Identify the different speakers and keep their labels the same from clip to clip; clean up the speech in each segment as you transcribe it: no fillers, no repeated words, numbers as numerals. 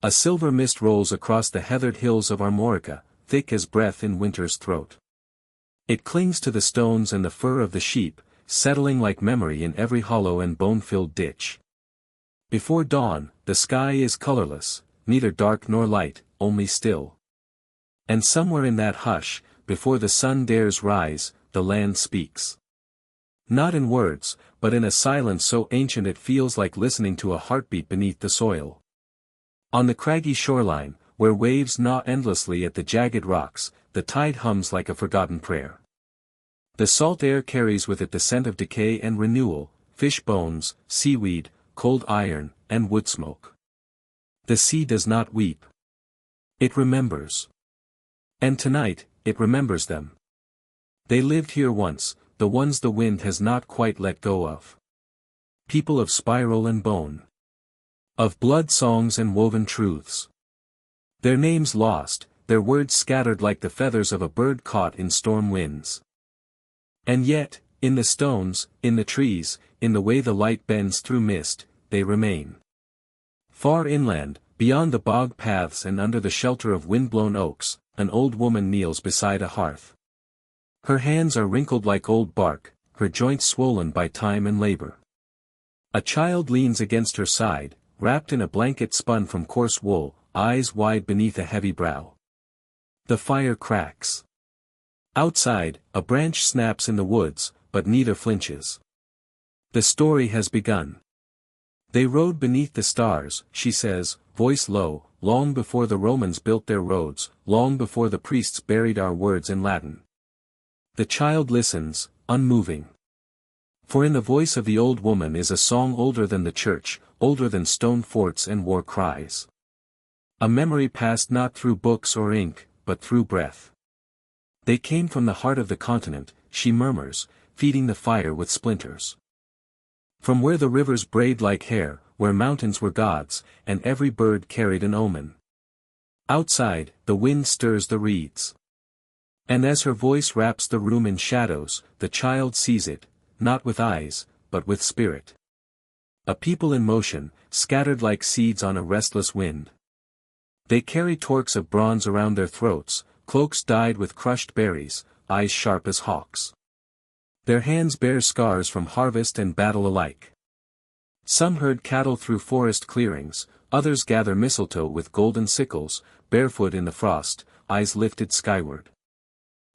Speaker 1: A silver mist rolls across the heathered hills of Armorica, thick as breath in winter's throat. It clings to the stones and the fur of the sheep, settling like memory in every hollow and bone-filled ditch. Before dawn, the sky is colorless, neither dark nor light, only still. And somewhere in that hush, before the sun dares rise, the land speaks. Not in words, but in a silence so ancient it feels like listening to a heartbeat beneath the soil. On the craggy shoreline, where waves gnaw endlessly at the jagged rocks, the tide hums like a forgotten prayer. The salt air carries with it the scent of decay and renewal, fish bones, seaweed, cold iron, and wood smoke. The sea does not weep. It remembers. And tonight, it remembers them. They lived here once, the ones the wind has not quite let go of. People of spiral and bone. Of blood songs and woven truths. Their names lost, their words scattered like the feathers of a bird caught in storm winds. And yet, in the stones, in the trees, in the way the light bends through mist, they remain. Far inland, beyond the bog paths and under the shelter of wind-blown oaks, an old woman kneels beside a hearth. Her hands are wrinkled like old bark, her joints swollen by time and labor. A child leans against her side, wrapped in a blanket spun from coarse wool, eyes wide beneath a heavy brow. The fire cracks. Outside, a branch snaps in the woods, but neither flinches. The story has begun. They rode beneath the stars, she says, voice low, long before the Romans built their roads, long before the priests buried our words in Latin. The child listens, unmoving. For in the voice of the old woman is a song older than the church, older than stone forts and war cries. A memory passed not through books or ink, but through breath. They came from the heart of the continent, she murmurs, feeding the fire with splinters. From where the rivers braid like hair, where mountains were gods, and every bird carried an omen. Outside, the wind stirs the reeds. And as her voice wraps the room in shadows, the child sees it, not with eyes, but with spirit. A people in motion, scattered like seeds on a restless wind. They carry torques of bronze around their throats, cloaks dyed with crushed berries, eyes sharp as hawks. Their hands bear scars from harvest and battle alike. Some herd cattle through forest clearings, others gather mistletoe with golden sickles, barefoot in the frost, eyes lifted skyward.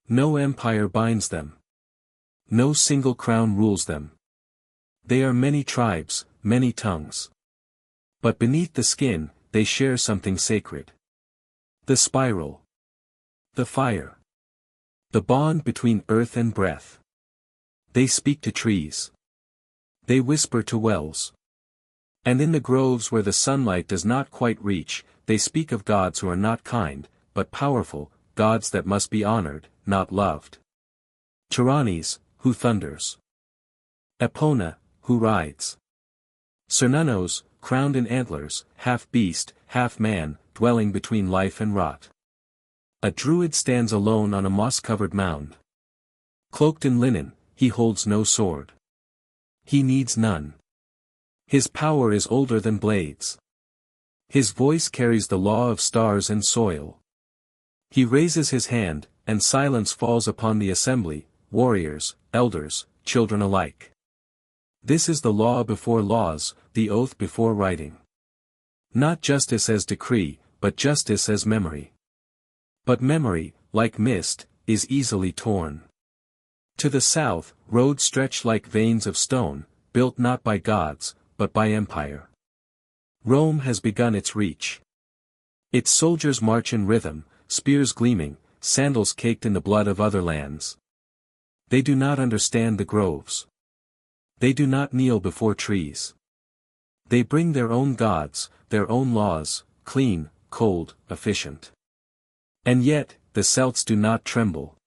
Speaker 1: No empire binds them. No single crown rules them. They are many tribes, many tongues. But beneath the skin, they share something sacred. The spiral. The fire. The bond between earth and breath. They speak to trees. They whisper to wells. And in the groves where the sunlight does not quite reach, they speak of gods who are not kind, but powerful, gods that must be honored, not loved. Tyrannies, who thunders. Epona, who rides. Cernunnos, crowned in antlers, half beast, half man, dwelling between life and rot. A druid stands alone on a moss-covered mound. Cloaked in linen, he holds no sword. He needs none. His power is older than blades. His voice carries the law of stars and soil. He raises his hand, and silence falls upon the assembly, warriors, elders, children alike. This is the law before laws, the oath before writing. Not justice as decree, but justice as memory. But memory, like mist, is easily torn. To the south, roads stretch like veins of stone, built not by gods, but by empire. Rome has begun its reach. Its soldiers march in rhythm, spears gleaming, sandals caked in the blood of other lands. They do not understand the groves. They do not kneel before trees. They bring their own gods, their own laws, clean, cold, efficient. And yet, the Celts do not tremble.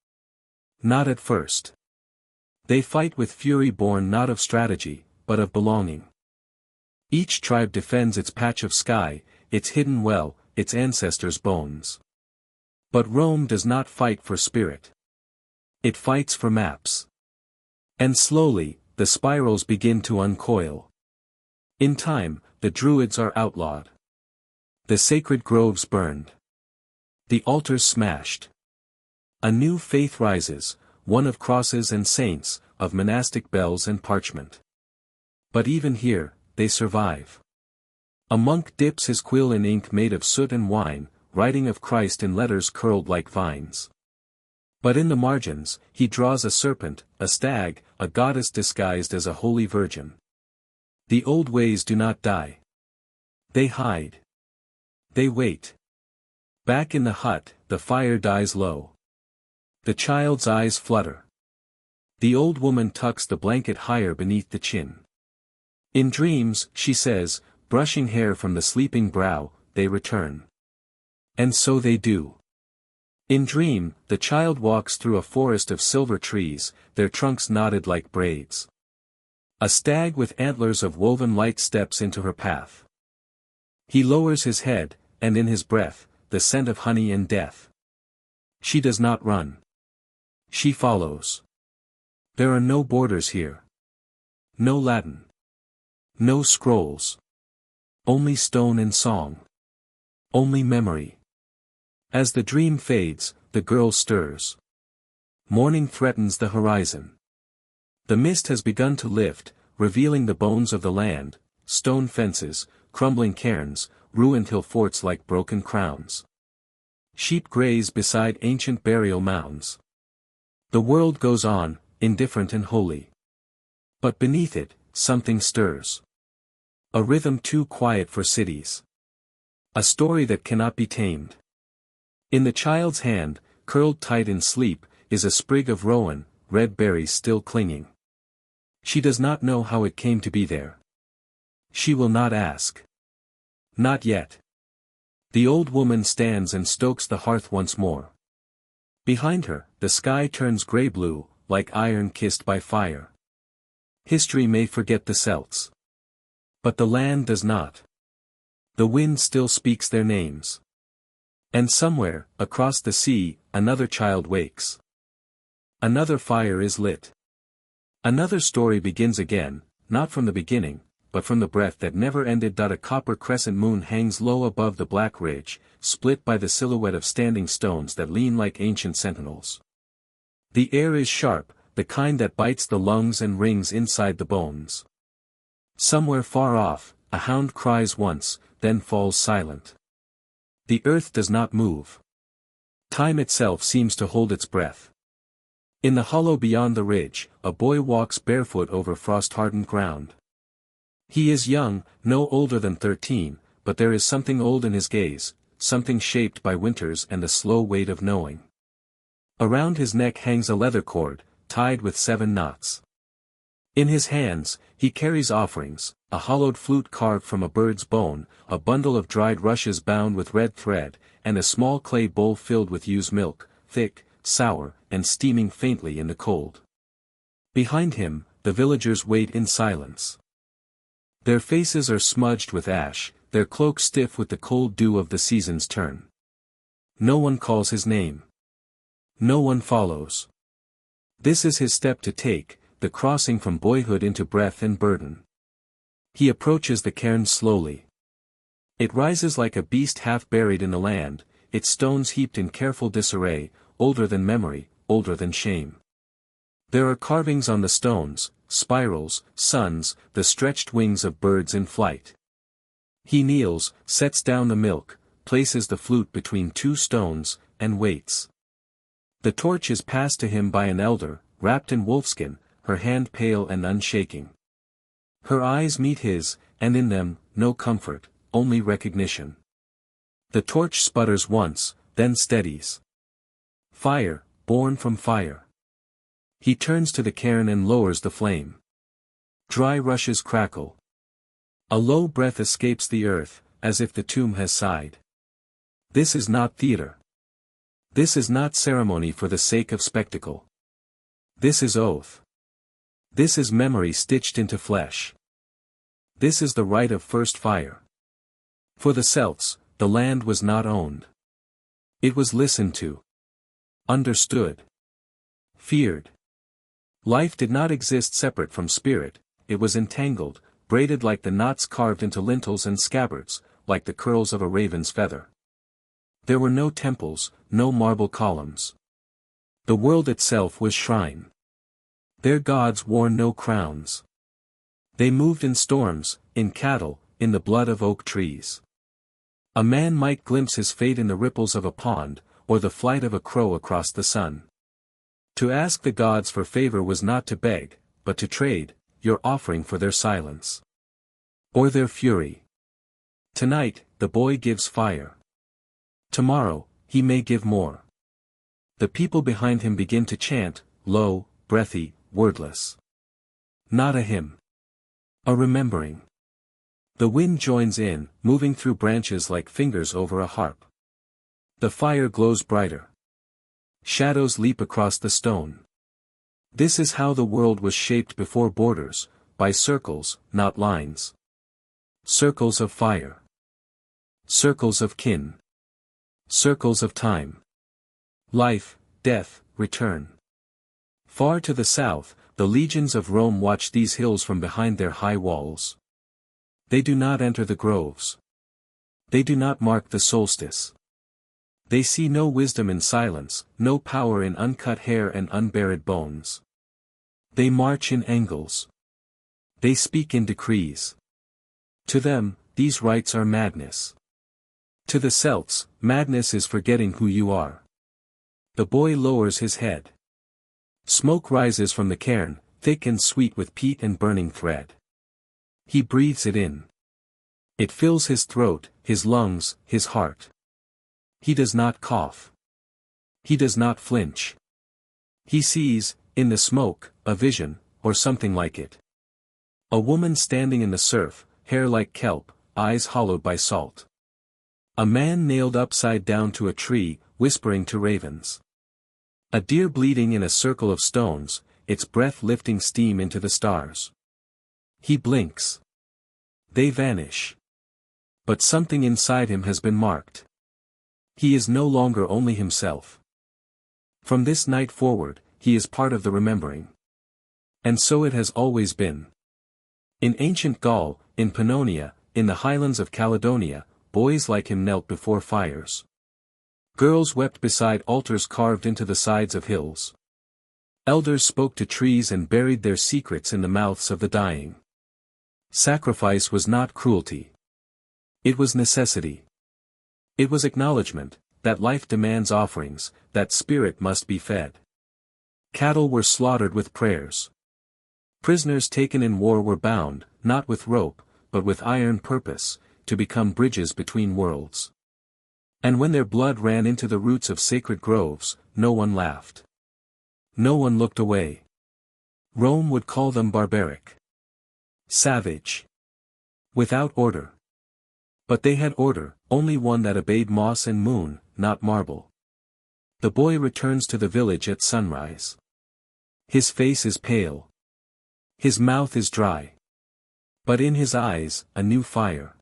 Speaker 1: Not at first. They fight with fury born not of strategy, but of belonging. Each tribe defends its patch of sky, its hidden well, its ancestors' bones. But Rome does not fight for spirit. It fights for maps. And slowly, the spirals begin to uncoil. In time, the Druids are outlawed. The sacred groves burned. The altars smashed. A new faith rises, one of crosses and saints, of monastic bells and parchment. But even here, they survive. A monk dips his quill in ink made of soot and wine, writing of Christ in letters curled like vines. But in the margins, he draws a serpent, a stag, a goddess disguised as a holy virgin. The old ways do not die. They hide. They wait. Back in the hut, the fire dies low. The child's eyes flutter. The old woman tucks the blanket higher beneath the chin. In dreams, she says, brushing hair from the sleeping brow, they return. And so they do. In dream, the child walks through a forest of silver trees, their trunks knotted like braids. A stag with antlers of woven light steps into her path. He lowers his head, and in his breath, the scent of honey and death. She does not run. She follows. There are no borders here. No Latin. No scrolls. Only stone and song. Only memory. As the dream fades, the girl stirs. Morning threatens the horizon. The mist has begun to lift, revealing the bones of the land, stone fences, crumbling cairns, ruined hill forts like broken crowns. Sheep graze beside ancient burial mounds. The world goes on, indifferent and holy. But beneath it, something stirs. A rhythm too quiet for cities. A story that cannot be tamed. In the child's hand, curled tight in sleep, is a sprig of rowan, red berries still clinging. She does not know how it came to be there. She will not ask. Not yet. The old woman stands and stokes the hearth once more. Behind her, the sky turns gray-blue, like iron kissed by fire. History may forget the Celts. But the land does not. The wind still speaks their names. And somewhere, across the sea, another child wakes. Another fire is lit. Another story begins again, not from the beginning, but from the breath that never ended. A copper crescent moon hangs low above the black ridge, split by the silhouette of standing stones that lean like ancient sentinels. The air is sharp, the kind that bites the lungs and rings inside the bones. Somewhere far off, a hound cries once, then falls silent. The earth does not move. Time itself seems to hold its breath. In the hollow beyond the ridge, a boy walks barefoot over frost-hardened ground. He is young, no older than 13, but there is something old in his gaze, something shaped by winters and the slow weight of knowing. Around his neck hangs a leather cord, tied with 7 knots. In his hands, he carries offerings, a hollowed flute carved from a bird's bone, a bundle of dried rushes bound with red thread, and a small clay bowl filled with ewe's milk, thick, sour, and steaming faintly in the cold. Behind him, the villagers wait in silence. Their faces are smudged with ash, their cloaks stiff with the cold dew of the season's turn. No one calls his name. No one follows. This is his step to take, the crossing from boyhood into breath and burden. He approaches the cairn slowly. It rises like a beast half buried in the land, its stones heaped in careful disarray, older than memory, older than shame. There are carvings on the stones, spirals, suns, the stretched wings of birds in flight. He kneels, sets down the milk, places the flute between 2 stones, and waits. The torch is passed to him by an elder, wrapped in wolfskin, her hand pale and unshaking. Her eyes meet his, and in them, no comfort, only recognition. The torch sputters once, then steadies. Fire, born from fire. He turns to the cairn and lowers the flame. Dry rushes crackle. A low breath escapes the earth, as if the tomb has sighed. This is not theater. This is not ceremony for the sake of spectacle. This is oath. This is memory stitched into flesh. This is the rite of first fire. For the Celts, the land was not owned. It was listened to. Understood. Feared. Life did not exist separate from spirit, it was entangled, braided like the knots carved into lintels and scabbards, like the curls of a raven's feather. There were no temples, no marble columns. The world itself was shrine. Their gods wore no crowns. They moved in storms, in cattle, in the blood of oak trees. A man might glimpse his fate in the ripples of a pond, or the flight of a crow across the sun. To ask the gods for favor was not to beg, but to trade your offering for their silence. Or their fury. Tonight, the boy gives fire. Tomorrow, he may give more. The people behind him begin to chant, low, breathy, wordless. Not a hymn. A remembering. The wind joins in, moving through branches like fingers over a harp. The fire glows brighter. Shadows leap across the stone. This is how the world was shaped before borders, by circles, not lines. Circles of fire. Circles of kin. Circles of time. Life, death, return. Far to the south, the legions of Rome watch these hills from behind their high walls. They do not enter the groves. They do not mark the solstice. They see no wisdom in silence, no power in uncut hair and unburied bones. They march in angles. They speak in decrees. To them, these rites are madness. To the Celts, madness is forgetting who you are. The boy lowers his head. Smoke rises from the cairn, thick and sweet with peat and burning thread. He breathes it in. It fills his throat, his lungs, his heart. He does not cough. He does not flinch. He sees, in the smoke, a vision, or something like it. A woman standing in the surf, hair like kelp, eyes hollowed by salt. A man nailed upside down to a tree, whispering to ravens. A deer bleeding in a circle of stones, its breath lifting steam into the stars. He blinks. They vanish. But something inside him has been marked. He is no longer only himself. From this night forward, he is part of the remembering. And so it has always been. In ancient Gaul, in Pannonia, in the highlands of Caledonia, boys like him knelt before fires. Girls wept beside altars carved into the sides of hills. Elders spoke to trees and buried their secrets in the mouths of the dying. Sacrifice was not cruelty. It was necessity. It was acknowledgement, that life demands offerings, that spirit must be fed. Cattle were slaughtered with prayers. Prisoners taken in war were bound, not with rope, but with iron purpose, to become bridges between worlds. And when their blood ran into the roots of sacred groves, no one laughed. No one looked away. Rome would call them barbaric. Savage. Without order. But they had order, only one that obeyed moss and moon, not marble. The boy returns to the village at sunrise. His face is pale. His mouth is dry. But in his eyes, a new fire.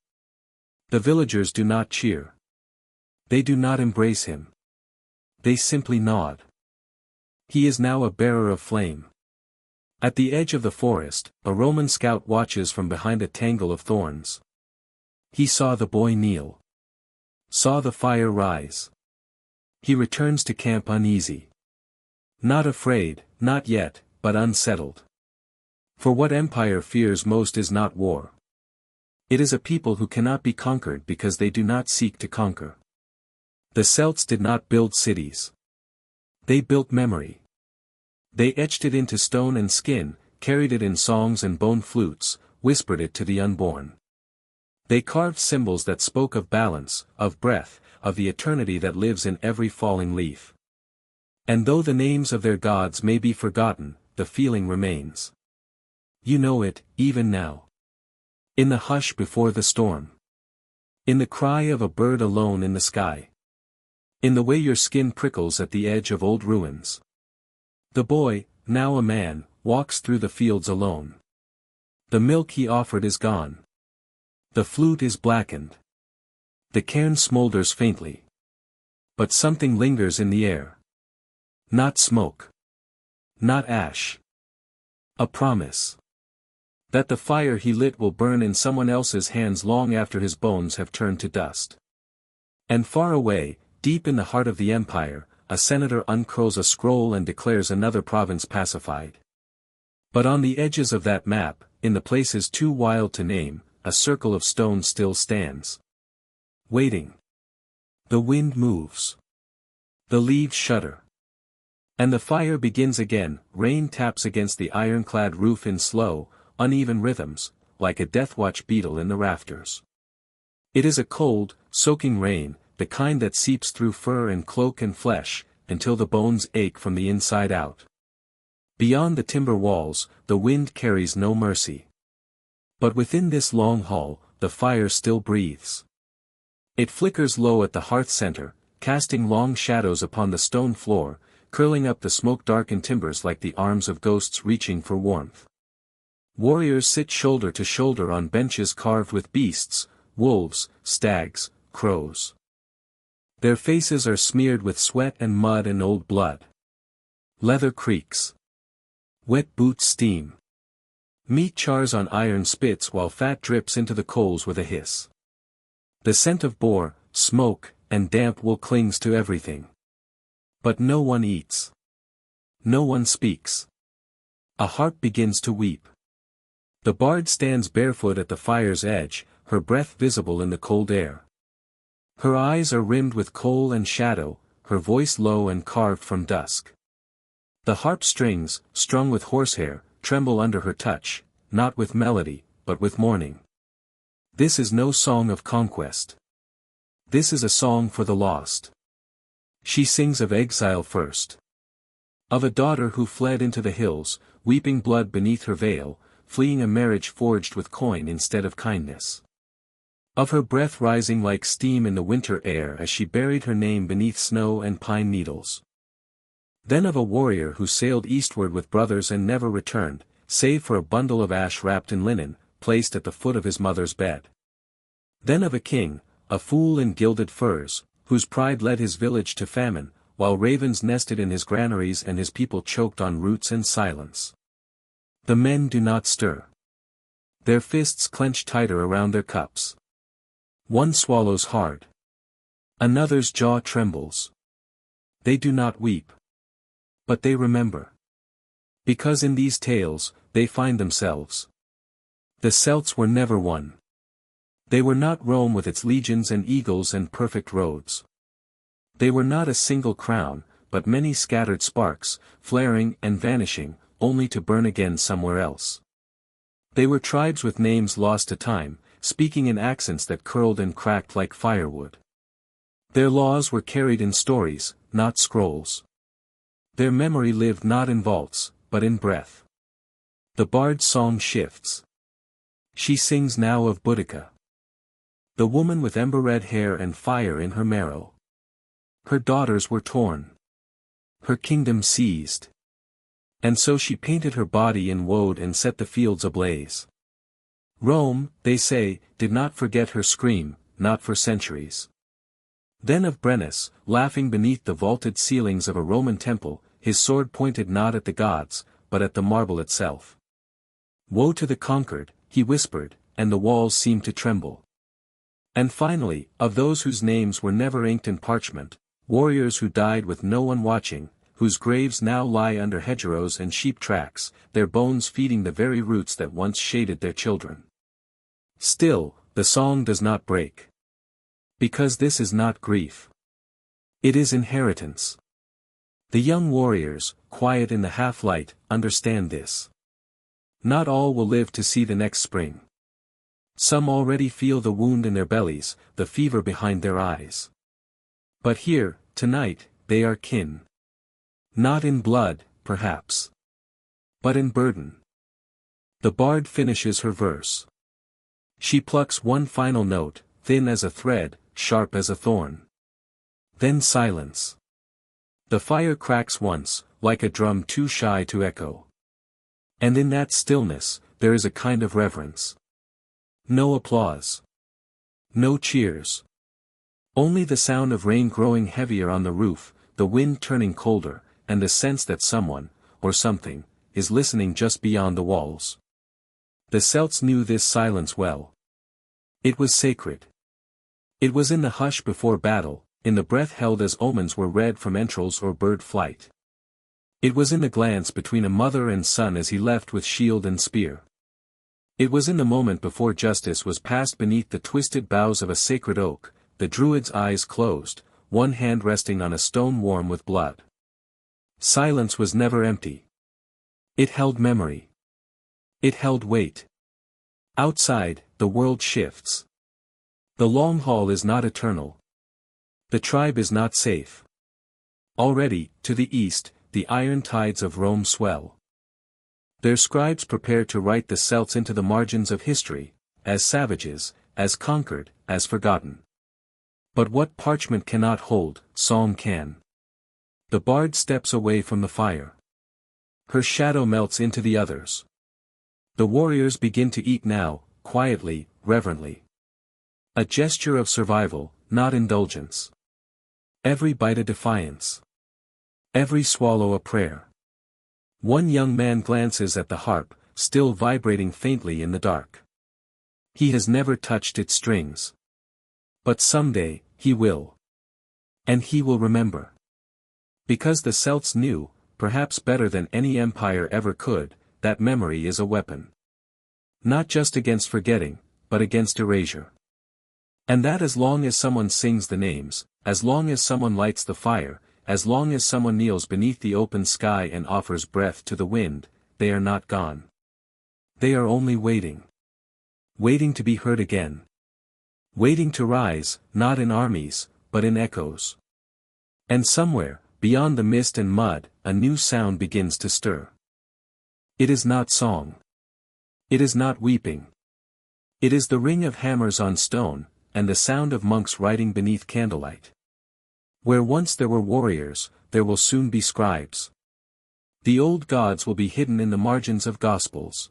Speaker 1: The villagers do not cheer. They do not embrace him. They simply nod. He is now a bearer of flame. At the edge of the forest, a Roman scout watches from behind a tangle of thorns. He saw the boy kneel. Saw the fire rise. He returns to camp uneasy. Not afraid, not yet, but unsettled. For what empire fears most is not war. It is a people who cannot be conquered because they do not seek to conquer. The Celts did not build cities. They built memory. They etched it into stone and skin, carried it in songs and bone flutes, whispered it to the unborn. They carved symbols that spoke of balance, of breath, of the eternity that lives in every falling leaf. And though the names of their gods may be forgotten, the feeling remains. You know it, even now. In the hush before the storm. In the cry of a bird alone in the sky. In the way your skin prickles at the edge of old ruins. The boy, now a man, walks through the fields alone. The milk he offered is gone. The flute is blackened. The cairn smolders faintly. But something lingers in the air. Not smoke. Not ash. A promise. That the fire he lit will burn in someone else's hands long after his bones have turned to dust. And far away, deep in the heart of the empire, a senator uncurls a scroll and declares another province pacified. But on the edges of that map, in the places too wild to name, a circle of stone still stands. Waiting. The wind moves. The leaves shudder. And the fire begins again. Rain taps against the ironclad roof in slow, uneven rhythms, like a deathwatch beetle in the rafters. It is a cold, soaking rain, the kind that seeps through fur and cloak and flesh, until the bones ache from the inside out. Beyond the timber walls, the wind carries no mercy. But within this long hall, the fire still breathes. It flickers low at the hearth center, casting long shadows upon the stone floor, curling up the smoke-darkened timbers like the arms of ghosts reaching for warmth. Warriors sit shoulder to shoulder on benches carved with beasts, wolves, stags, crows. Their faces are smeared with sweat and mud and old blood. Leather creaks. Wet boots steam. Meat chars on iron spits while fat drips into the coals with a hiss. The scent of boar, smoke, and damp wool clings to everything. But no one eats. No one speaks. A harp begins to weep. The bard stands barefoot at the fire's edge, her breath visible in the cold air. Her eyes are rimmed with kohl and shadow, her voice low and carved from dusk. The harp strings, strung with horsehair, tremble under her touch, not with melody, but with mourning. This is no song of conquest. This is a song for the lost. She sings of exile first. Of a daughter who fled into the hills, weeping blood beneath her veil, fleeing a marriage forged with coin instead of kindness. Of her breath rising like steam in the winter air as she buried her name beneath snow and pine needles. Then of a warrior who sailed eastward with brothers and never returned, save for a bundle of ash wrapped in linen, placed at the foot of his mother's bed. Then of a king, a fool in gilded furs, whose pride led his village to famine, while ravens nested in his granaries and his people choked on roots and silence. The men do not stir. Their fists clench tighter around their cups. One swallows hard. Another's jaw trembles. They do not weep. But they remember. Because in these tales, they find themselves. The Celts were never one. They were not Rome with its legions and eagles and perfect roads. They were not a single crown, but many scattered sparks, flaring and vanishing, only to burn again somewhere else. They were tribes with names lost to time, speaking in accents that curled and cracked like firewood. Their laws were carried in stories, not scrolls. Their memory lived not in vaults, but in breath. The bard's song shifts. She sings now of Boudica. The woman with ember-red hair and fire in her marrow. Her daughters were torn. Her kingdom seized. And so she painted her body in woad and set the fields ablaze. Rome, they say, did not forget her scream, not for centuries. Then of Brennus, laughing beneath the vaulted ceilings of a Roman temple, his sword pointed not at the gods, but at the marble itself. Woe to the conquered, he whispered, and the walls seemed to tremble. And finally, of those whose names were never inked in parchment, warriors who died with no one watching, whose graves now lie under hedgerows and sheep tracks, their bones feeding the very roots that once shaded their children. Still, the song does not break. Because this is not grief. It is inheritance. The young warriors, quiet in the half-light, understand this. Not all will live to see the next spring. Some already feel the wound in their bellies, the fever behind their eyes. But here, tonight, they are kin. Not in blood, perhaps. But in burden. The bard finishes her verse. She plucks one final note, thin as a thread, sharp as a thorn. Then silence. The fire cracks once, like a drum too shy to echo. And in that stillness, there is a kind of reverence. No applause. No cheers. Only the sound of rain growing heavier on the roof, the wind turning colder, and the sense that someone, or something, is listening just beyond the walls. The Celts knew this silence well. It was sacred. It was in the hush before battle, in the breath held as omens were read from entrails or bird flight. It was in the glance between a mother and son as he left with shield and spear. It was in the moment before justice was passed beneath the twisted boughs of a sacred oak, the druid's eyes closed, one hand resting on a stone warm with blood. Silence was never empty. It held memory. It held weight. Outside, the world shifts. The long haul is not eternal. The tribe is not safe. Already, to the east, the iron tides of Rome swell. Their scribes prepare to write the Celts into the margins of history, as savages, as conquered, as forgotten. But what parchment cannot hold, song can. The bard steps away from the fire. Her shadow melts into the others. The warriors begin to eat now, quietly, reverently. A gesture of survival, not indulgence. Every bite a defiance. Every swallow a prayer. One young man glances at the harp, still vibrating faintly in the dark. He has never touched its strings. But someday, he will. And he will remember. Because the Celts knew, perhaps better than any empire ever could, that memory is a weapon. Not just against forgetting, but against erasure. And that as long as someone sings the names, as long as someone lights the fire, as long as someone kneels beneath the open sky and offers breath to the wind, they are not gone. They are only waiting. Waiting to be heard again. Waiting to rise, not in armies, but in echoes. And somewhere, beyond the mist and mud, a new sound begins to stir. It is not song. It is not weeping. It is the ring of hammers on stone, and the sound of monks writing beneath candlelight. Where once there were warriors, there will soon be scribes. The old gods will be hidden in the margins of gospels.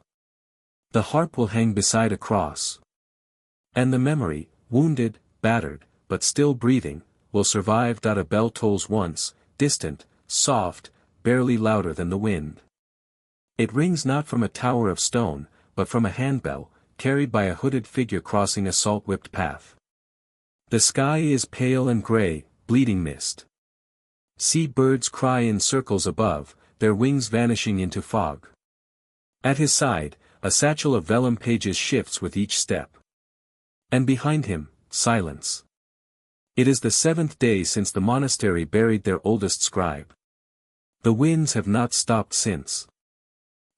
Speaker 1: The harp will hang beside a cross. And the memory, wounded, battered, but still breathing, will survive. A bell tolls once, distant, soft, barely louder than the wind. It rings not from a tower of stone, but from a handbell, carried by a hooded figure crossing a salt-whipped path. The sky is pale and gray, bleeding mist. See birds cry in circles above, their wings vanishing into fog. At his side, a satchel of vellum pages shifts with each step. And behind him, silence. It is the 7th day since the monastery buried their oldest scribe. The winds have not stopped since.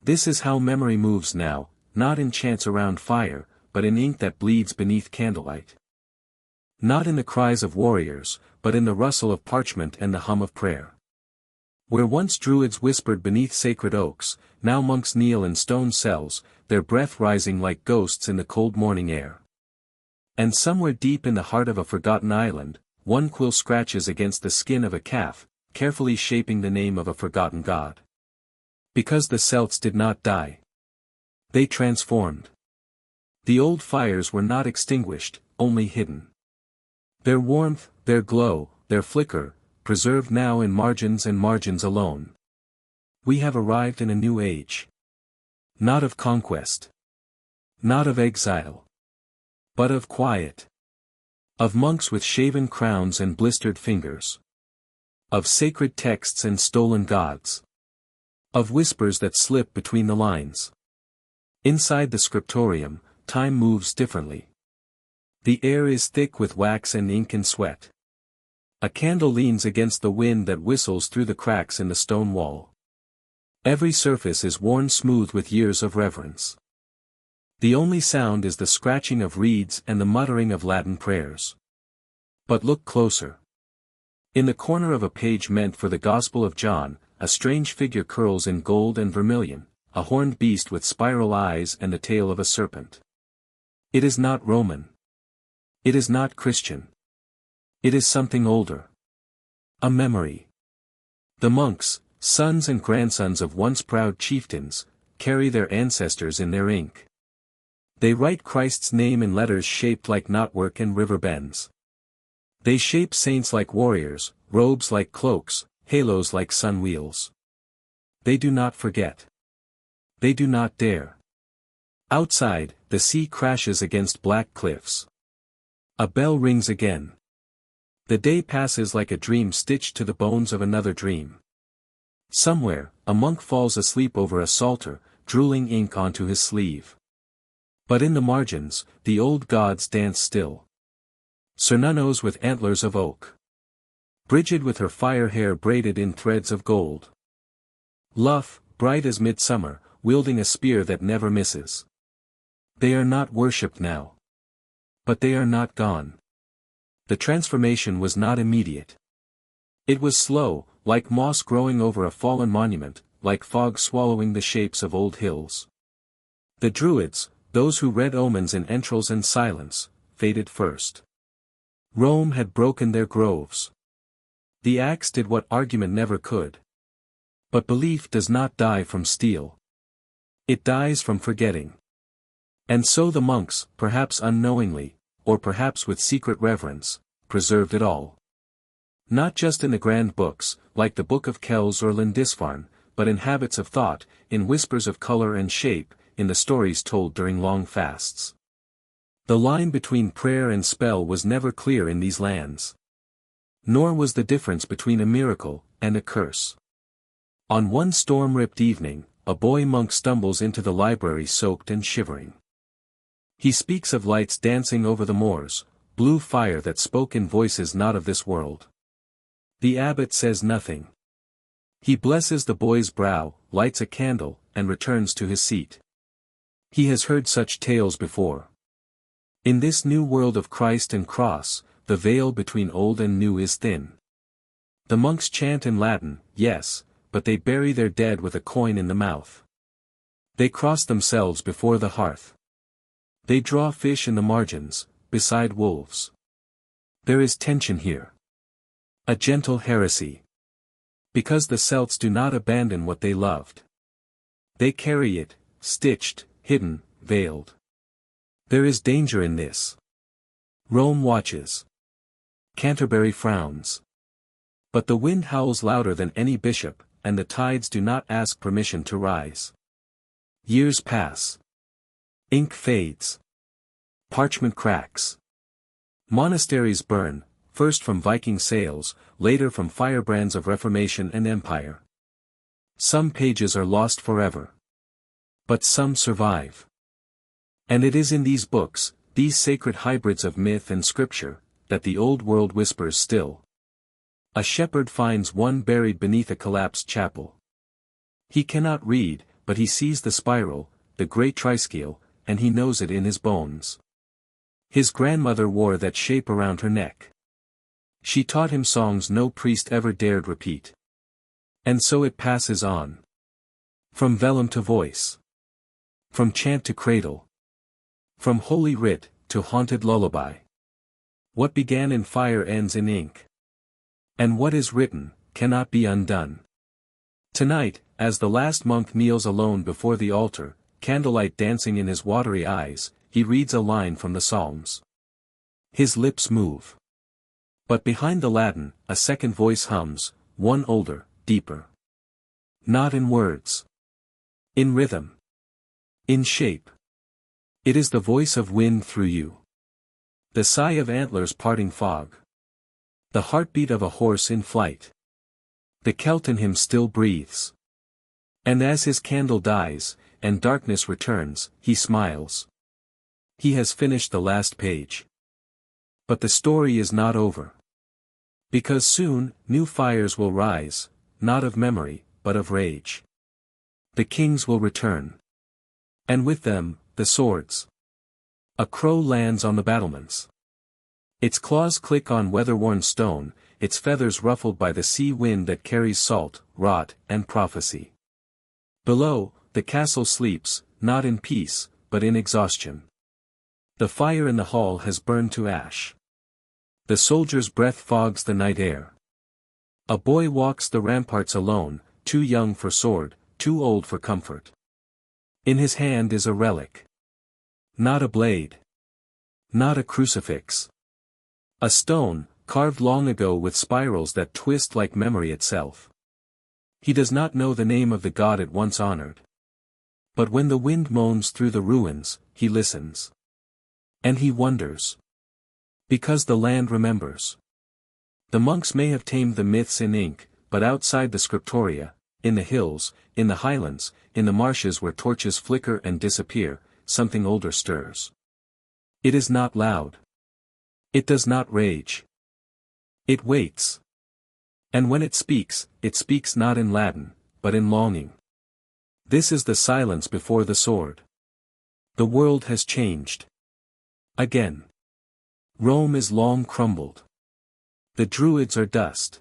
Speaker 1: This is how memory moves now, not in chants around fire, but in ink that bleeds beneath candlelight. Not in the cries of warriors, but in the rustle of parchment and the hum of prayer. Where once druids whispered beneath sacred oaks, now monks kneel in stone cells, their breath rising like ghosts in the cold morning air. And somewhere deep in the heart of a forgotten island, one quill scratches against the skin of a calf, carefully shaping the name of a forgotten god. Because the Celts did not die. They transformed. The old fires were not extinguished, only hidden. Their warmth, their glow, their flicker, preserved now in margins and margins alone. We have arrived in a new age. Not of conquest. Not of exile. But of quiet. Of monks with shaven crowns and blistered fingers. Of sacred texts and stolen gods. Of whispers that slip between the lines. Inside the scriptorium, time moves differently. The air is thick with wax and ink and sweat. A candle leans against the wind that whistles through the cracks in the stone wall. Every surface is worn smooth with years of reverence. The only sound is the scratching of reeds and the muttering of Latin prayers. But look closer. In the corner of a page meant for the Gospel of John, a strange figure curls in gold and vermilion, a horned beast with spiral eyes and the tail of a serpent. It is not Roman. It is not Christian. It is something older. A memory. The monks, sons and grandsons of once proud chieftains, carry their ancestors in their ink. They write Christ's name in letters shaped like knotwork and river bends. They shape saints like warriors, robes like cloaks, halos like sun wheels. They do not forget. They do not dare. Outside, the sea crashes against black cliffs. A bell rings again. The day passes like a dream stitched to the bones of another dream. Somewhere, a monk falls asleep over a psalter, drooling ink onto his sleeve. But in the margins, the old gods dance still. Cernunnos with antlers of oak. Brigid with her fire hair braided in threads of gold. Luff, bright as midsummer, wielding a spear that never misses. They are not worshipped now. But they are not gone. The transformation was not immediate. It was slow, like moss growing over a fallen monument, like fog swallowing the shapes of old hills. The Druids, those who read omens in entrails and silence, faded first. Rome had broken their groves. The axe did what argument never could. But belief does not die from steel. It dies from forgetting. And so the monks, perhaps unknowingly, or perhaps with secret reverence, preserved it all. Not just in the grand books, like the Book of Kells or Lindisfarne, but in habits of thought, in whispers of color and shape, in the stories told during long fasts. The line between prayer and spell was never clear in these lands. Nor was the difference between a miracle and a curse. On one storm-ripped evening, a boy monk stumbles into the library soaked and shivering. He speaks of lights dancing over the moors, blue fire that spoke in voices not of this world. The abbot says nothing. He blesses the boy's brow, lights a candle, and returns to his seat. He has heard such tales before. In this new world of Christ and cross, the veil between old and new is thin. The monks chant in Latin, yes, but they bury their dead with a coin in the mouth. They cross themselves before the hearth. They draw fish in the margins, beside wolves. There is tension here. A gentle heresy. Because the Celts do not abandon what they loved. They carry it, stitched, hidden, veiled. There is danger in this. Rome watches. Canterbury frowns. But the wind howls louder than any bishop, and the tides do not ask permission to rise. Years pass. Ink fades. Parchment cracks. Monasteries burn, first from Viking sails, later from firebrands of Reformation and Empire. Some pages are lost forever. But some survive. And it is in these books, these sacred hybrids of myth and scripture, that the old world whispers still. A shepherd finds one buried beneath a collapsed chapel. He cannot read, but he sees the spiral, the great triskele, and he knows it in his bones. His grandmother wore that shape around her neck. She taught him songs no priest ever dared repeat. And so it passes on. From vellum to voice. From chant to cradle. From holy writ, to haunted lullaby. What began in fire ends in ink. And what is written, cannot be undone. Tonight, as the last monk kneels alone before the altar, candlelight dancing in his watery eyes, he reads a line from the Psalms. His lips move. But behind the Latin, a second voice hums, one older, deeper. Not in words. In rhythm. In shape. It is the voice of wind through you. The sigh of antlers parting fog. The heartbeat of a horse in flight. The Celt in him still breathes. And as his candle dies, and darkness returns, he smiles. He has finished the last page. But the story is not over. Because soon, new fires will rise, not of memory, but of rage. The kings will return. And with them, the swords. A crow lands on the battlements. Its claws click on weather-worn stone, its feathers ruffled by the sea wind that carries salt, rot, and prophecy. Below, the castle sleeps, not in peace, but in exhaustion. The fire in the hall has burned to ash. The soldier's breath fogs the night air. A boy walks the ramparts alone, too young for sword, too old for comfort. In his hand is a relic. Not a blade. Not a crucifix. A stone, carved long ago with spirals that twist like memory itself. He does not know the name of the god it once honored. But when the wind moans through the ruins, he listens. And he wonders. Because the land remembers. The monks may have tamed the myths in ink, but outside the scriptoria, in the hills, in the highlands, in the marshes where torches flicker and disappear, something older stirs. It is not loud. It does not rage. It waits. And when it speaks not in Latin, but in longing. This is the silence before the sword. The world has changed. Again. Rome is long crumbled. The Druids are dust.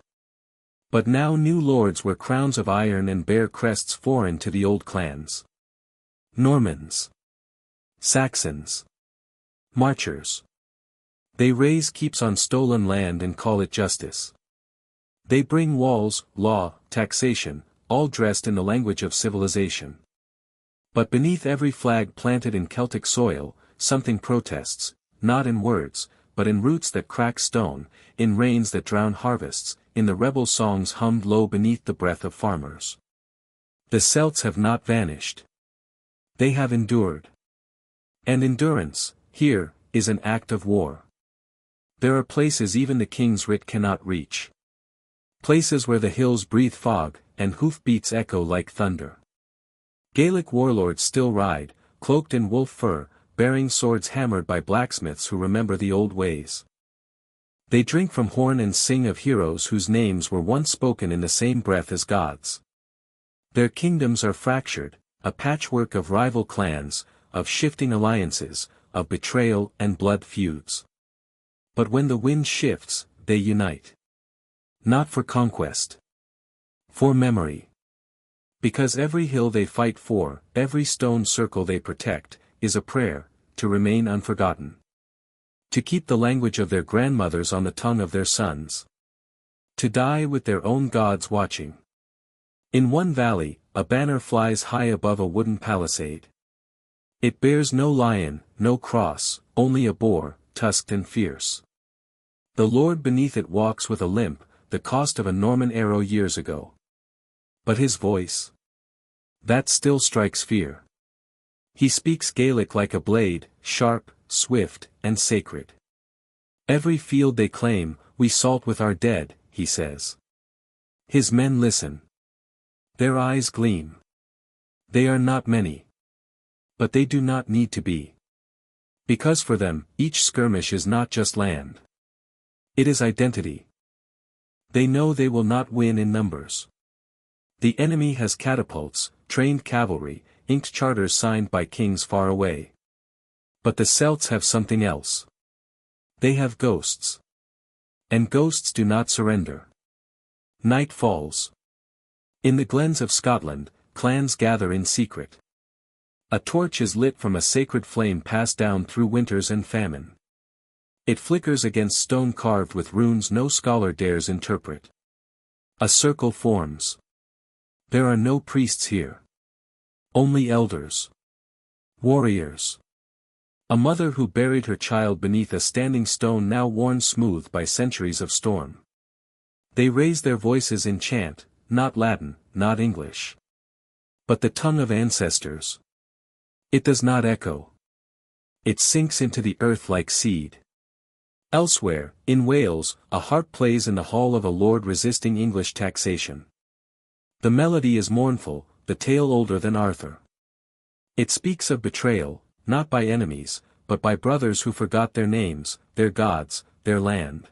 Speaker 1: But now new lords wear crowns of iron and bear crests foreign to the old clans. Normans. Saxons. Marchers. They raise keeps on stolen land and call it justice. They bring walls, law, taxation, all dressed in the language of civilization. But beneath every flag planted in Celtic soil, something protests, not in words, but in roots that crack stone, in rains that drown harvests, in the rebel songs hummed low beneath the breath of farmers. The Celts have not vanished. They have endured. And endurance, here, is an act of war. There are places even the king's writ cannot reach. Places where the hills breathe fog, and hoofbeats echo like thunder. Gaelic warlords still ride, cloaked in wolf fur, bearing swords hammered by blacksmiths who remember the old ways. They drink from horn and sing of heroes whose names were once spoken in the same breath as gods. Their kingdoms are fractured, a patchwork of rival clans, of shifting alliances, of betrayal and blood feuds. But when the wind shifts, they unite. Not for conquest. For memory. Because every hill they fight for, every stone circle they protect, is a prayer, to remain unforgotten. To keep the language of their grandmothers on the tongue of their sons. To die with their own gods watching. In one valley, a banner flies high above a wooden palisade. It bears no lion, no cross, only a boar, tusked and fierce. The Lord beneath it walks with a limp, the cost of a Norman arrow years ago. But his voice? That still strikes fear. He speaks Gaelic like a blade, sharp, swift, and sacred. Every field they claim, we salt with our dead, he says. His men listen. Their eyes gleam. They are not many. But they do not need to be. Because for them, each skirmish is not just land. It is identity. They know they will not win in numbers. The enemy has catapults, trained cavalry, inked charters signed by kings far away. But the Celts have something else. They have ghosts. And ghosts do not surrender. Night falls. In the glens of Scotland, clans gather in secret. A torch is lit from a sacred flame passed down through winters and famine. It flickers against stone carved with runes no scholar dares interpret. A circle forms. There are no priests here. Only elders. Warriors. A mother who buried her child beneath a standing stone now worn smooth by centuries of storm. They raise their voices in chant, not Latin, not English. But the tongue of ancestors. It does not echo. It sinks into the earth like seed. Elsewhere, in Wales, a harp plays in the hall of a lord resisting English taxation. The melody is mournful, the tale older than Arthur. It speaks of betrayal, not by enemies, but by brothers who forgot their names, their gods, their land.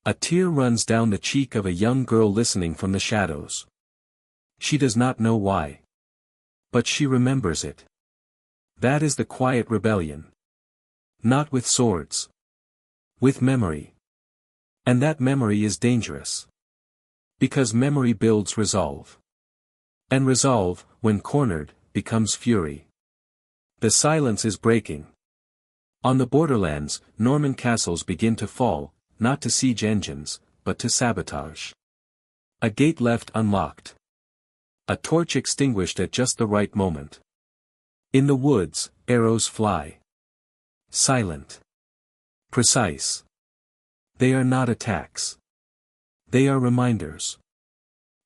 Speaker 1: A tear runs down the cheek of a young girl listening from the shadows. She does not know why. But she remembers it. That is the quiet rebellion. Not with swords. With memory. And that memory is dangerous. Because memory builds resolve. And resolve, when cornered, becomes fury. The silence is breaking. On the borderlands, Norman castles begin to fall, not to siege engines, but to sabotage. A gate left unlocked. A torch extinguished at just the right moment. In the woods, arrows fly. Silent. Precise. They are not attacks. They are reminders.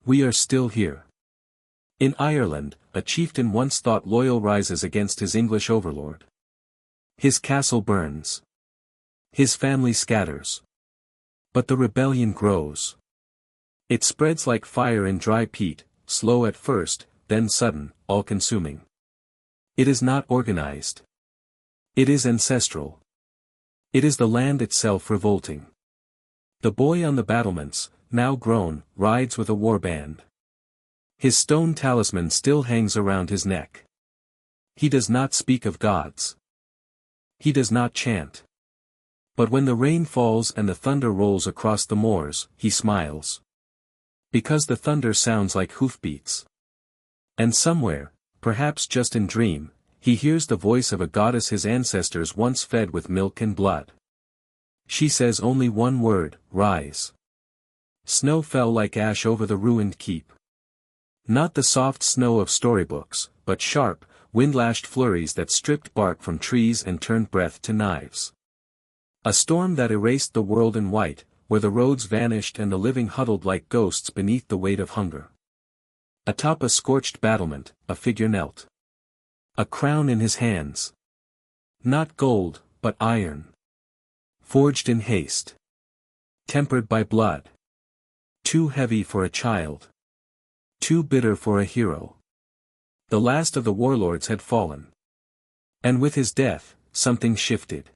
Speaker 1: We are still here. In Ireland, a chieftain once thought loyal rises against his English overlord. His castle burns. His family scatters. But the rebellion grows. It spreads like fire in dry peat, slow at first, then sudden, all-consuming. It is not organized. It is ancestral. It is the land itself revolting. The boy on the battlements, now grown, rides with a warband. His stone talisman still hangs around his neck. He does not speak of gods. He does not chant. But when the rain falls and the thunder rolls across the moors, he smiles. Because the thunder sounds like hoofbeats. And somewhere, perhaps just in dream, he hears the voice of a goddess his ancestors once fed with milk and blood. She says only one word, rise. Snow fell like ash over the ruined keep. Not the soft snow of storybooks, but sharp, wind-lashed flurries that stripped bark from trees and turned breath to knives. A storm that erased the world in white, where the roads vanished and the living huddled like ghosts beneath the weight of hunger. Atop a scorched battlement, a figure knelt. A crown in his hands. Not gold, but iron. Forged in haste. Tempered by blood. Too heavy for a child. Too bitter for a hero. The last of the warlords had fallen. And with his death, something shifted.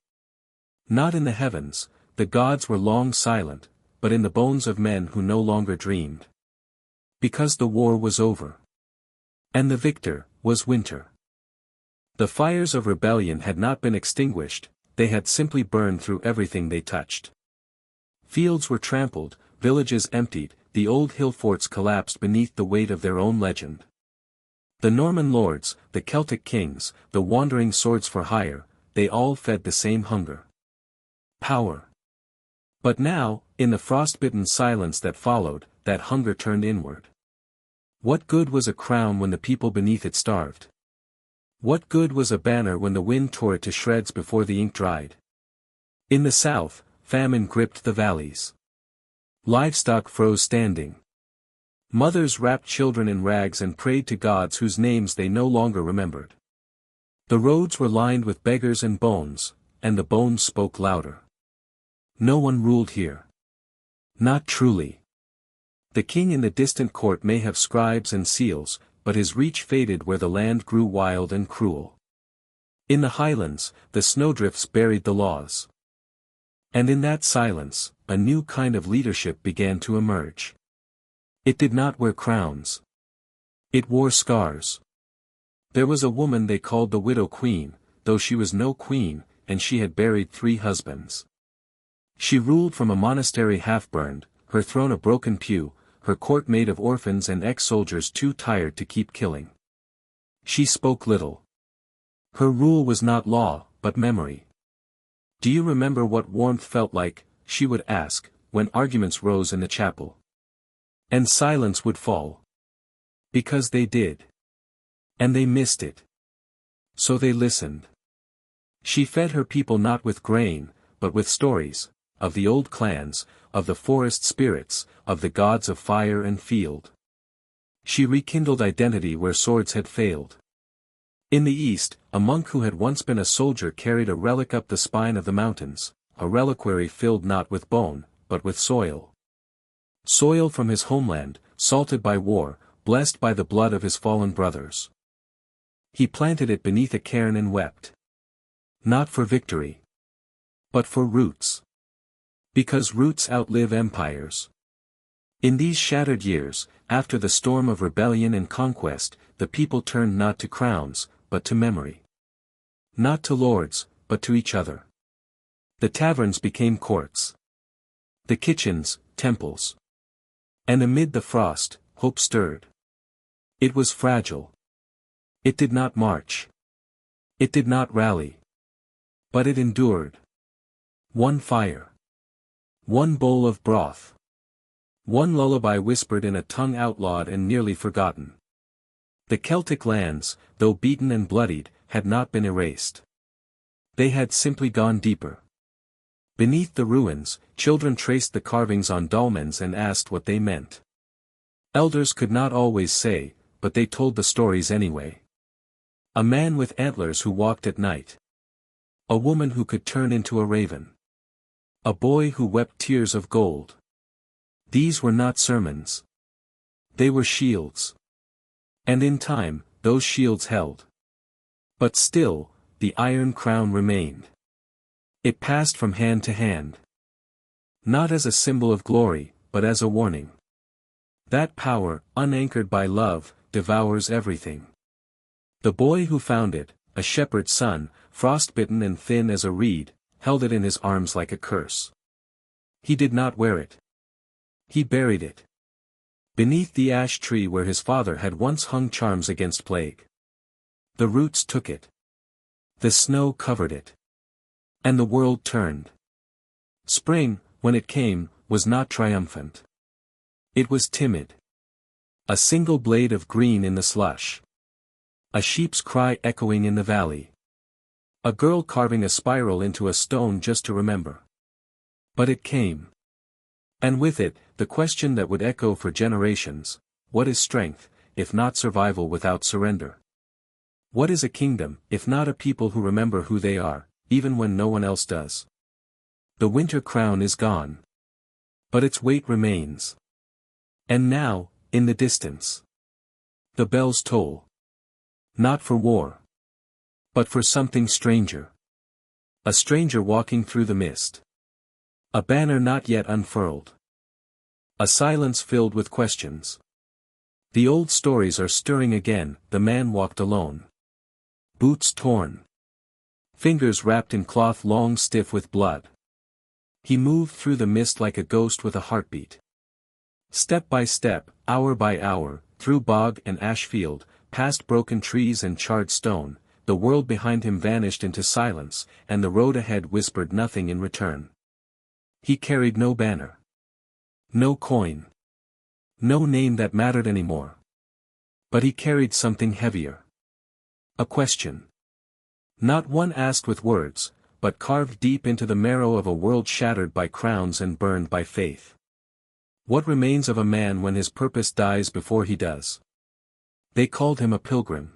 Speaker 1: Not in the heavens, the gods were long silent, but in the bones of men who no longer dreamed. Because the war was over. And the victor was winter. The fires of rebellion had not been extinguished, they had simply burned through everything they touched. Fields were trampled, villages emptied, the old hill forts collapsed beneath the weight of their own legend. The Norman lords, the Celtic kings, the wandering swords for hire, they all fed the same hunger. Power. But now, in the frostbitten silence that followed, that hunger turned inward. What good was a crown when the people beneath it starved? What good was a banner when the wind tore it to shreds before the ink dried? In the south, famine gripped the valleys. Livestock froze standing. Mothers wrapped children in rags and prayed to gods whose names they no longer remembered. The roads were lined with beggars and bones, and the bones spoke louder. No one ruled here. Not truly. The king in the distant court may have scribes and seals, but his reach faded where the land grew wild and cruel. In the highlands, the snowdrifts buried the laws. And in that silence, a new kind of leadership began to emerge. It did not wear crowns. It wore scars. There was a woman they called the Widow Queen, though she was no queen, and she had buried 3 husbands. She ruled from a monastery half-burned, her throne a broken pew, her court made of orphans and ex-soldiers too tired to keep killing. She spoke little. Her rule was not law, but memory. Do you remember what warmth felt like, she would ask, when arguments rose in the chapel? And silence would fall. Because they did. And they missed it. So they listened. She fed her people not with grain, but with stories, of the old clans, of the forest spirits, of the gods of fire and field. She rekindled identity where swords had failed. In the east, a monk who had once been a soldier carried a relic up the spine of the mountains, a reliquary filled not with bone, but with soil. Soil from his homeland, salted by war, blessed by the blood of his fallen brothers. He planted it beneath a cairn and wept. Not for victory. But for roots. Because roots outlive empires. In these shattered years, after the storm of rebellion and conquest, the people turned not to crowns, but to memory. Not to lords, but to each other. The taverns became courts. The kitchens, temples. And amid the frost, hope stirred. It was fragile. It did not march. It did not rally. But it endured. One fire. One bowl of broth. One lullaby whispered in a tongue outlawed and nearly forgotten. The Celtic lands, though beaten and bloodied, had not been erased. They had simply gone deeper. Beneath the ruins, children traced the carvings on dolmens and asked what they meant. Elders could not always say, but they told the stories anyway. A man with antlers who walked at night. A woman who could turn into a raven. A boy who wept tears of gold. These were not sermons. They were shields. And in time, those shields held. But still, the iron crown remained. It passed from hand to hand. Not as a symbol of glory, but as a warning. That power, unanchored by love, devours everything. The boy who found it, a shepherd's son, frostbitten and thin as a reed, held it in his arms like a curse. He did not wear it. He buried it. Beneath the ash tree where his father had once hung charms against plague. The roots took it. The snow covered it. And the world turned. Spring, when it came, was not triumphant. It was timid. A single blade of green in the slush. A sheep's cry echoing in the valley. A girl carving a spiral into a stone just to remember. But it came. And with it, the question that would echo for generations: what is strength, if not survival without surrender? What is a kingdom, if not a people who remember who they are, even when no one else does? The winter crown is gone. But its weight remains. And now, in the distance, the bells toll. Not for war. But for something stranger. A stranger walking through the mist. A banner not yet unfurled. A silence filled with questions. The old stories are stirring again. The man walked alone. Boots torn. Fingers wrapped in cloth long stiff with blood. He moved through the mist like a ghost with a heartbeat. Step by step, hour by hour, through bog and ash field, past broken trees and charred stone, the world behind him vanished into silence, and the road ahead whispered nothing in return. He carried no banner. No coin. No name that mattered anymore. But he carried something heavier. A question. Not one asked with words, but carved deep into the marrow of a world shattered by crowns and burned by faith. What remains of a man when his purpose dies before he does? They called him a pilgrim.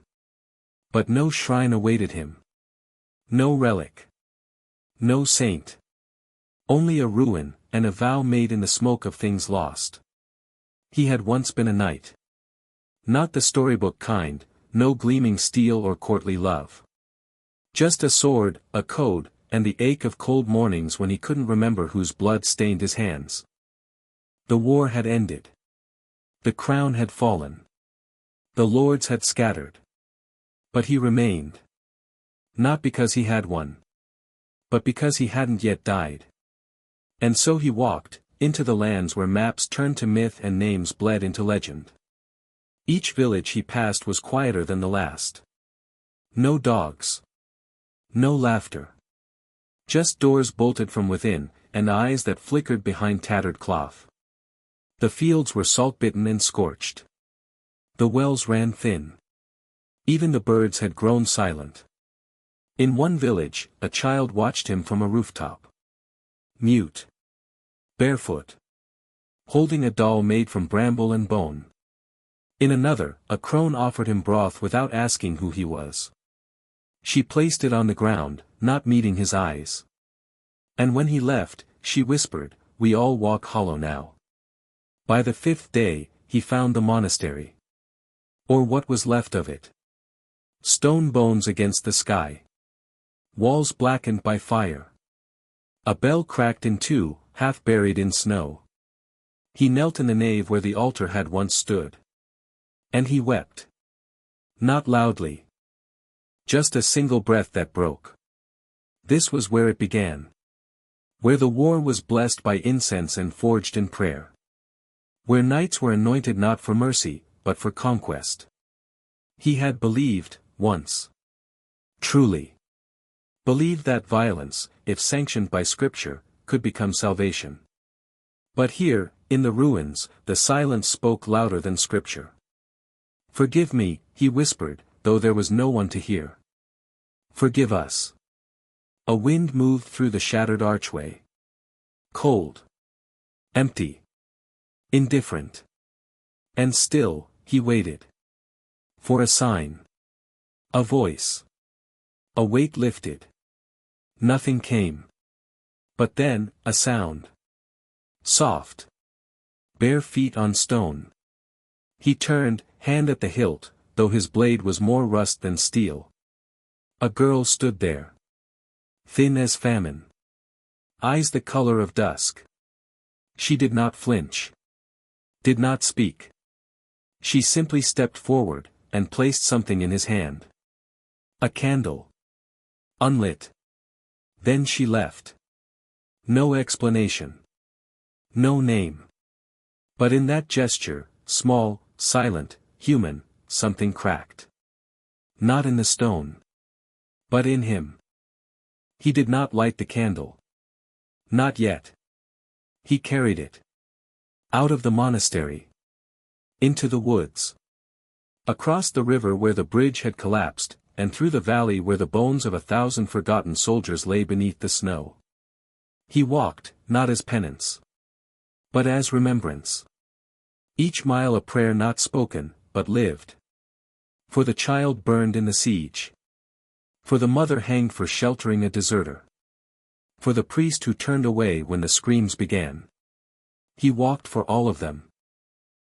Speaker 1: But no shrine awaited him. No relic. No saint. Only a ruin, and a vow made in the smoke of things lost. He had once been a knight. Not the storybook kind, no gleaming steel or courtly love. Just a sword, a code, and the ache of cold mornings when he couldn't remember whose blood stained his hands. The war had ended. The crown had fallen. The lords had scattered. But he remained. Not because he had one. But because he hadn't yet died. And so he walked, into the lands where maps turned to myth and names bled into legend. Each village he passed was quieter than the last. No dogs. No laughter. Just doors bolted from within, and eyes that flickered behind tattered cloth. The fields were salt-bitten and scorched. The wells ran thin. Even the birds had grown silent. In one village, a child watched him from a rooftop. Mute. Barefoot. Holding a doll made from bramble and bone. In another, a crone offered him broth without asking who he was. She placed it on the ground, not meeting his eyes. And when he left, she whispered, "We all walk hollow now." By the 5th day, he found the monastery. Or what was left of it. Stone bones against the sky. Walls blackened by fire. A bell cracked in two, half buried in snow. He knelt in the nave where the altar had once stood. And he wept. Not loudly. Just a single breath that broke. This was where it began. Where the war was blessed by incense and forged in prayer. Where knights were anointed not for mercy, but for conquest. He had believed, once. Truly. Believed that violence, if sanctioned by Scripture, could become salvation. But here, in the ruins, the silence spoke louder than Scripture. "Forgive me," he whispered, though there was no one to hear. "Forgive us." A wind moved through the shattered archway. Cold. Empty. Indifferent. And still, he waited. For a sign. A voice. A weight lifted. Nothing came. But then, a sound. Soft. Bare feet on stone. He turned, hand at the hilt, though his blade was more rust than steel. A girl stood there. Thin as famine. Eyes the color of dusk. She did not flinch. Did not speak. She simply stepped forward, and placed something in his hand. A candle. Unlit. Then she left. No explanation. No name. But in that gesture, small, silent, human, something cracked. Not in the stone. But in him. He did not light the candle. Not yet. He carried it. Out of the monastery. Into the woods. Across the river where the bridge had collapsed, and through the valley where the bones of 1,000 forgotten soldiers lay beneath the snow. He walked, not as penance. But as remembrance. Each mile a prayer not spoken, but lived. For the child burned in the siege. For the mother hanged for sheltering a deserter. For the priest who turned away when the screams began. He walked for all of them.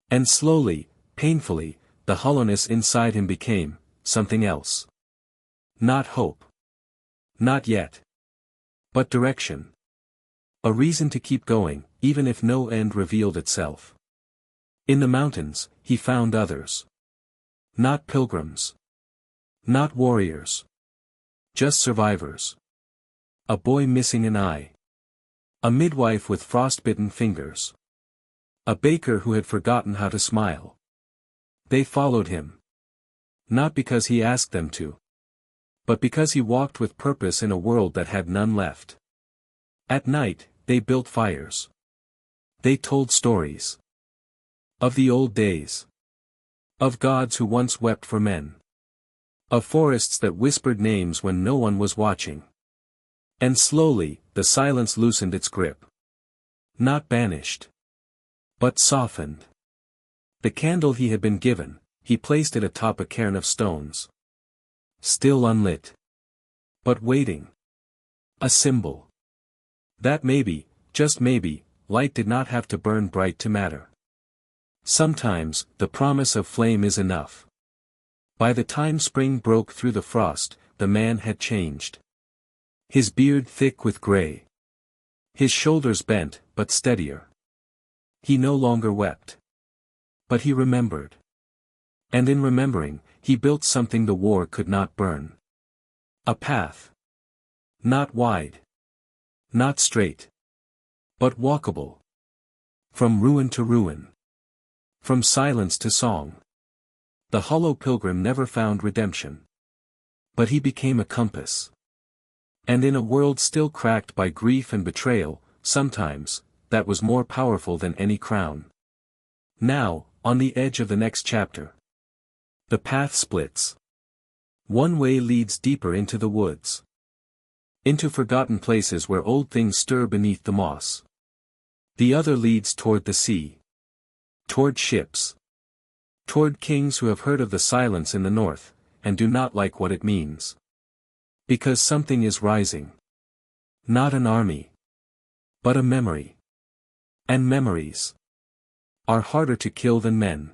Speaker 1: And slowly, painfully, the hollowness inside him became something else. Not hope. Not yet. But direction. A reason to keep going, even if no end revealed itself. In the mountains, he found others. Not pilgrims. Not warriors. Just survivors. A boy missing an eye. A midwife with frostbitten fingers. A baker who had forgotten how to smile. They followed him. Not because he asked them to. But because he walked with purpose in a world that had none left. At night, they built fires. They told stories. Of the old days. Of gods who once wept for men. Of forests that whispered names when no one was watching. And slowly, the silence loosened its grip. Not banished. But softened. The candle he had been given, he placed it atop a cairn of stones. Still unlit. But waiting. A symbol. That maybe, just maybe, light did not have to burn bright to matter. Sometimes, the promise of flame is enough. By the time spring broke through the frost, the man had changed. His beard thick with gray. His shoulders bent, but steadier. He no longer wept. But he remembered. And in remembering, he built something the war could not burn. A path. Not wide. Not straight. But walkable. From ruin to ruin. From silence to song. The hollow pilgrim never found redemption. But he became a compass. And in a world still cracked by grief and betrayal, sometimes, that was more powerful than any crown. Now, on the edge of the next chapter. The path splits. One way leads deeper into the woods. Into forgotten places where old things stir beneath the moss. The other leads toward the sea. Toward ships. Toward kings who have heard of the silence in the north, and do not like what it means. Because something is rising. Not an army. But a memory. And memories are harder to kill than men.